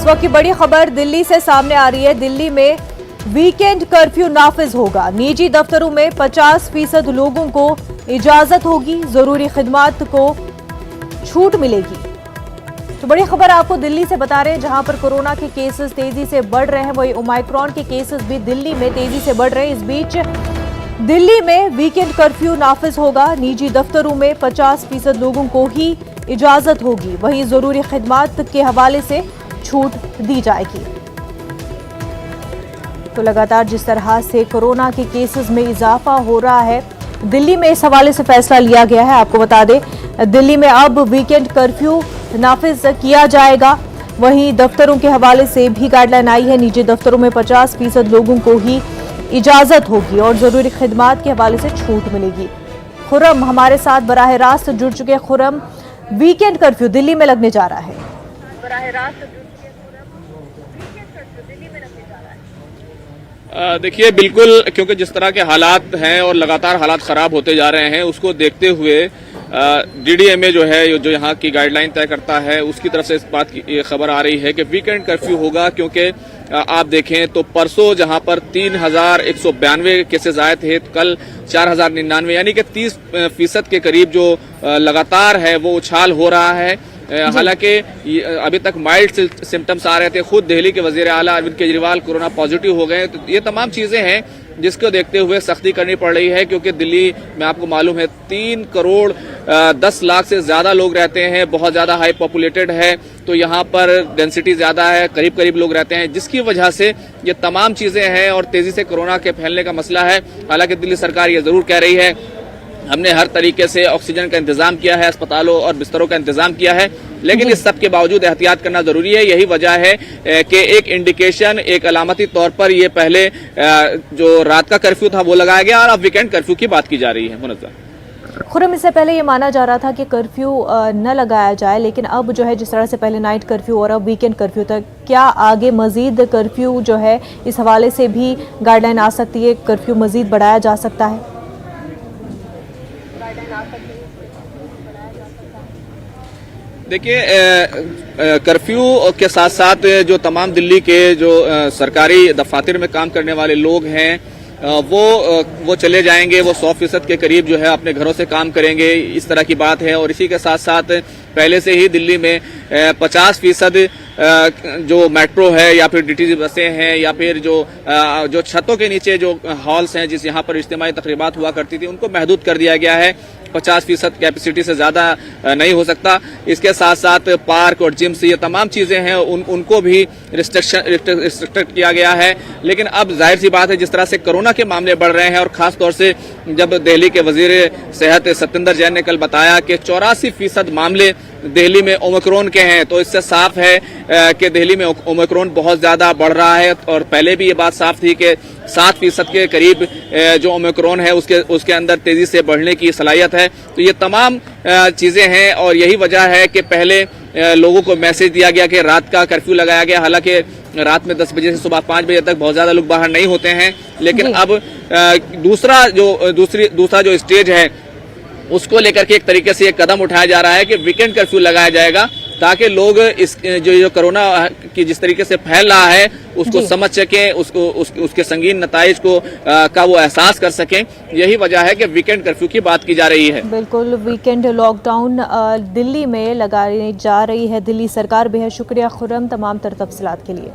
इस वक्त की बड़ी खबर दिल्ली से सामने आ रही है। दिल्ली में वीकेंड कर्फ्यू नाफिज होगा। निजी दफ्तरों में 50% लोगों को इजाजत होगी, जरूरी खिदमात को छूट मिलेगी। तो बड़ी खबर आपको दिल्ली से बता रहे हैं, जहां पर कोरोना के केसेस तेजी से बढ़ रहे हैं, वही ओमाइक्रॉन के केसेस भी दिल्ली में तेजी से बढ़ रहे हैं। इस बीच दिल्ली में वीकेंड कर्फ्यू नाफिज होगा। निजी दफ्तरों में 50% लोगों को ही इजाजत होगी, वहीं जरूरी खिदमात के हवाले से छूट दी जाएगी। तो लगातार जिस तरह से कोरोना के केसेस में इजाफा हो रहा है, दिल्ली में इस हवाले से फैसला लिया गया है। आपको बता दें, दिल्ली में अब वीकेंड कर्फ्यू नाफिज किया जाएगा। वहीं दफ्तरों के हवाले से भी गाइडलाइन आई है। निजी दफ्तरों में 50% लोगों को ही इजाजत होगी और जरूरी खिदमात के हवाले से छूट मिलेगी। खुर्रम हमारे साथ बराह रास्त जुड़ चुके हैं। खुर्रम, वीकेंड कर्फ्यू दिल्ली में लगने जा रहा है। देखिए, बिल्कुल, क्योंकि जिस तरह के हालात हैं और लगातार हालात खराब होते जा रहे हैं, उसको देखते हुए डीडीएमए जो है, जो यहाँ की गाइडलाइन तय करता है, उसकी तरफ से इस बात की खबर आ रही है कि वीकेंड कर्फ्यू होगा। क्योंकि आप देखें तो परसों जहाँ पर 3192 केसेस आए थे, कल 4099, यानी कि 30% के करीब जो लगातार है वो उछाल हो रहा है। हालांकि अभी तक माइल्ड सिम्टम्स आ रहे थे। खुद दिल्ली के वजीर आला अरविंद केजरीवाल कोरोना पॉजिटिव हो गए। तो ये तमाम चीजें हैं जिसको देखते हुए सख्ती करनी पड़ रही है, क्योंकि दिल्ली में आपको मालूम है 3 करोड़ 10 लाख से ज्यादा लोग रहते हैं, बहुत ज्यादा हाई पॉपुलेटेड है। तो यहाँ पर डेंसिटी ज्यादा है, करीब करीब लोग रहते हैं, जिसकी वजह से ये तमाम चीजें हैं और तेजी से कोरोना के फैलने का मसला है। हालांकि दिल्ली सरकार ये जरूर कह रही है, हमने हर तरीके से ऑक्सीजन का इंतजाम किया है, अस्पतालों और बिस्तरों का इंतजाम किया है, लेकिन इस सब के बावजूद एहतियात करना जरूरी है। यही वजह है कि एक इंडिकेशन, एक अलामती तौर पर ये पहले जो रात का कर्फ्यू था वो लगाया गया और अब वीकेंड कर्फ्यू की बात की जा रही है। मुनज़्ज़र खुर्रम, इससे पहले ये माना जा रहा था कि कर्फ्यू न लगाया जाए, लेकिन अब जो है जिस तरह से पहले नाइट कर्फ्यू और अब वीकेंड कर्फ्यू तक, क्या आगे मजीद कर्फ्यू जो है इस हवाले से भी गाइडलाइन आ सकती है? कर्फ्यू मजीद बढ़ाया जा सकता है? देखिए, कर्फ्यू के साथ साथ जो तमाम दिल्ली के जो सरकारी दफातर में काम करने वाले लोग हैं वो चले जाएंगे। वो 100% के करीब जो है अपने घरों से काम करेंगे, इस तरह की बात है। और इसी के साथ साथ पहले से ही दिल्ली में 50% जो मेट्रो है या फिर डीटीसी बसें हैं या फिर जो छतों के नीचे जो हॉल्स हैं, जिस यहाँ पर इज्तिमाई तकरीबात हुआ करती थी, उनको महदूद कर दिया गया है। 50% कैपेसिटी से ज्यादा नहीं हो सकता। इसके साथ साथ पार्क और जिम्स, ये तमाम चीजें हैं, उनको भी रिस्ट्रिक्ट किया गया है। लेकिन अब जाहिर सी बात है, जिस तरह से कोरोना के मामले बढ़ रहे हैं और खास तौर से जब दिल्ली के वजीर सेहत सत्येंद्र जैन ने कल बताया कि 84% मामले दिल्ली में ओमिक्रॉन के हैं, तो इससे साफ है कि दिल्ली में ओमिक्रॉन बहुत ज्यादा बढ़ रहा है। और पहले भी ये बात साफ थी कि 7% के करीब जो ओमिक्रॉन है उसके अंदर तेजी से बढ़ने की सलाहियत है। तो ये तमाम चीजें हैं और यही वजह है कि पहले लोगों को मैसेज दिया गया कि रात का कर्फ्यू लगाया गया। हालांकि रात में 10 बजे से सुबह 5 बजे तक बहुत ज्यादा लोग बाहर नहीं होते हैं, लेकिन अब दूसरा जो स्टेज है उसको लेकर के एक तरीके से एक कदम उठाया जा रहा है कि वीकेंड कर्फ्यू लगाया जाएगा, ताकि लोग इस जो कोरोना की जिस तरीके से फैल रहा है उसको समझ सकें, उसके संगीन नताइज को का वो एहसास कर सकें। यही वजह है कि वीकेंड कर्फ्यू की बात की जा रही है। बिल्कुल, वीकेंड लॉकडाउन दिल्ली में लगाई जा रही है दिल्ली सरकार। बेहद शुक्रिया खुर्रम तमाम तर तफसीलात के लिए।